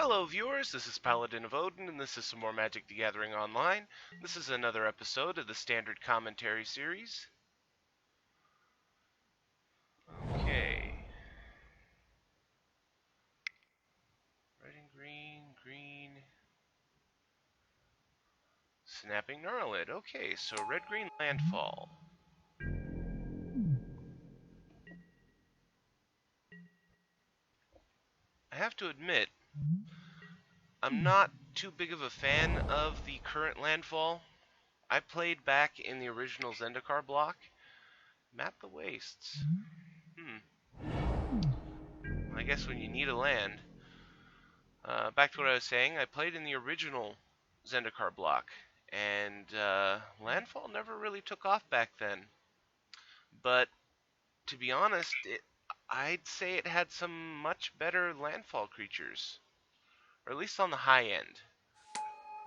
Hello viewers, this is Paladin of Odin, and this is some more Magic the Gathering Online. This is another episode of the Standard Commentary series. Okay. Red and green, green. Snapping Gnarlid. Okay, so red-green Landfall. I have to admit, I'm not too big of a fan of the current Landfall. I played back in the original Zendikar block. Map the Wastes. I guess when you need a land. Back to what I was saying, I played in the original Zendikar block, and Landfall never really took off back then. But to be honest, I'd say it had some much better Landfall creatures, or at least on the high end.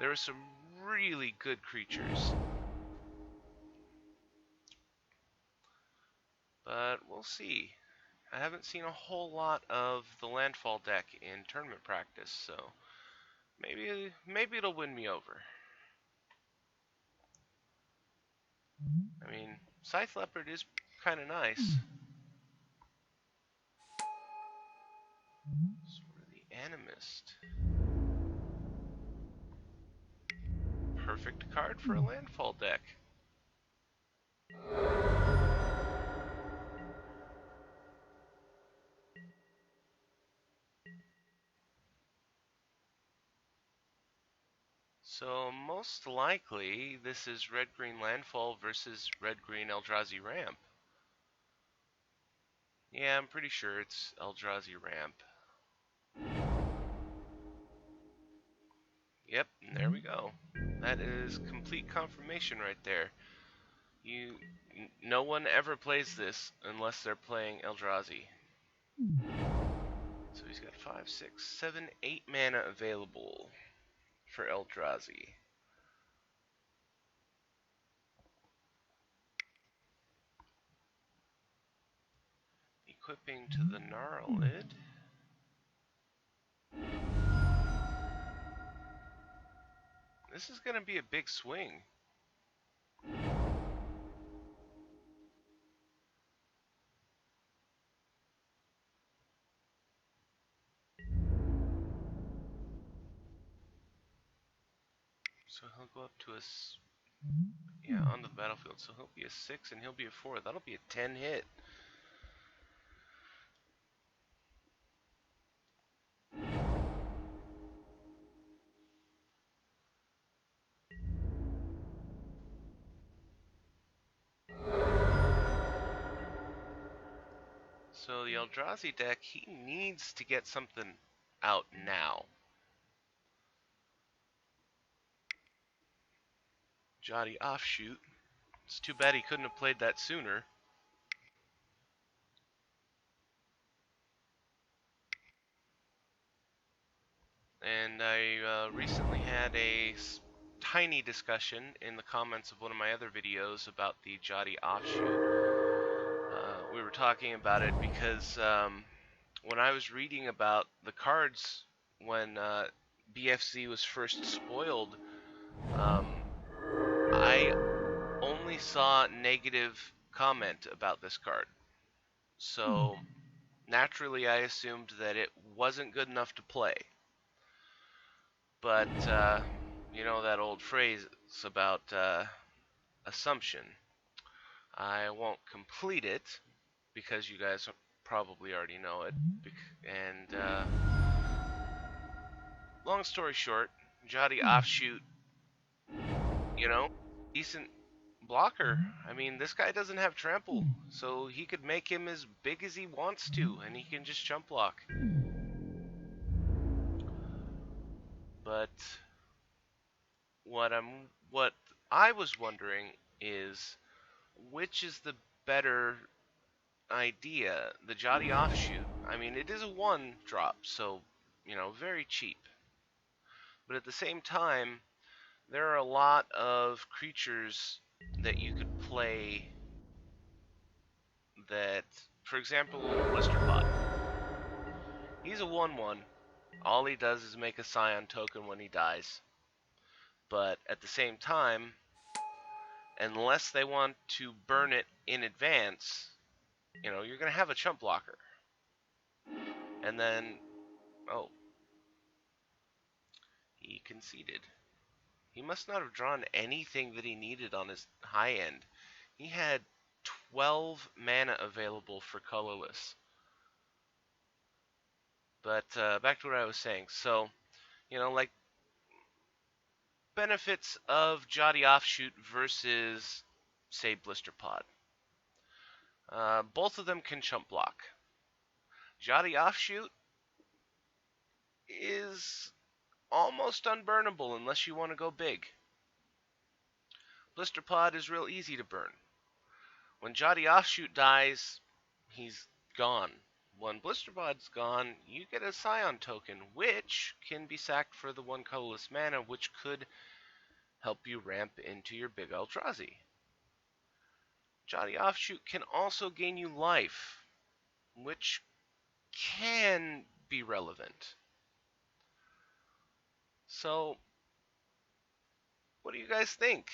There were some really good creatures. But we'll see. I haven't seen a whole lot of the Landfall deck in tournament practice, so maybe it'll win me over. I mean, Scythe Leopard is kind of nice. Sort of the Animist. Perfect card for a Landfall deck. So most likely, this is red-green Landfall versus red-green Eldrazi Ramp. Yeah, I'm pretty sure it's Eldrazi Ramp. Yep, and there we go. That is complete confirmation right there. No one ever plays this unless they're playing Eldrazi. So he's got 5, 6, 7, 8 mana available for Eldrazi. Equipping to the Gnarlid. This is going to be a big swing. So he'll go up to a, onto the battlefield. So he'll be a 6 and he'll be a 4. That'll be a 10 hit. So the Eldrazi deck, he needs to get something out now. Jotty Offshoot. It's too bad he couldn't have played that sooner. And I recently had a tiny discussion in the comments of one of my other videos about the Jotty Offshoot. We were talking about it because when I was reading about the cards when BFZ was first spoiled, I only saw negative comment about this card. So naturally I assumed that it wasn't good enough to play. But, you know that old phrase about assumption. I won't complete it, because you guys probably already know it. And, long story short, Jotty Offshoot, you know, decent blocker. I mean, this guy doesn't have trample, so he could make him as big as he wants to, and he can just jump block. But what I was wondering is, which is the better idea? The Jotty Offshoot. I mean, it is a 1-drop, so, you know, very cheap. But at the same time, there are a lot of creatures that you could play that, for example, Blisterpot. He's a 1/1. All he does is make a Scion token when he dies. But at the same time, unless they want to burn it in advance, you're going to have a chump blocker. And then, oh, he conceded. He must not have drawn anything that he needed on his high end. He had 12 mana available for colorless. But back to what I was saying. So, like benefits of Jotty Offshoot versus, say, Blister Pod. Both of them can chump block. Jotty Offshoot is almost unburnable unless you want to go big. Blister Pod is real easy to burn. When Jotty Offshoot dies, he's gone. When Blister Pod's gone, you get a Scion token, which can be sacked for the 1 colorless mana, which could help you ramp into your big Eldrazi. Jotty Offshoot can also gain you life, which can be relevant. So, what do you guys think?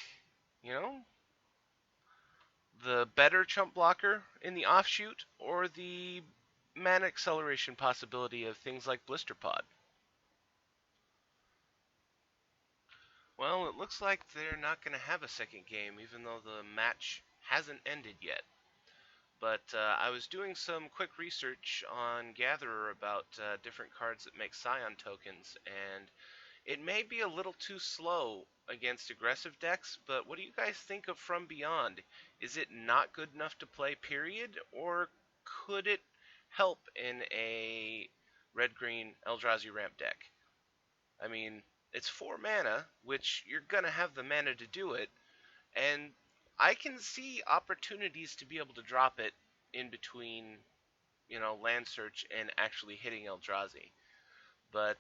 The better chump blocker in the offshoot, or the mana acceleration possibility of things like Blister Pod? Well, it looks like they're not going to have a second game, even though the match hasn't ended yet. But I was doing some quick research on Gatherer about different cards that make Scion tokens, and it may be a little too slow against aggressive decks, but what do you guys think of From Beyond? Is it not good enough to play, period, or could it help in a red-green Eldrazi ramp deck? I mean, it's 4 mana, which you're going to have the mana to do it, and I can see opportunities to be able to drop it in between, land search and actually hitting Eldrazi. But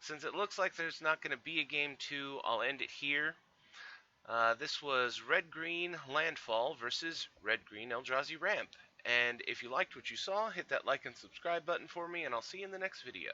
since it looks like there's not going to be a game 2, I'll end it here. This was Red-Green Landfall versus Red-Green Eldrazi Ramp. And if you liked what you saw, hit that like and subscribe button for me, and I'll see you in the next video.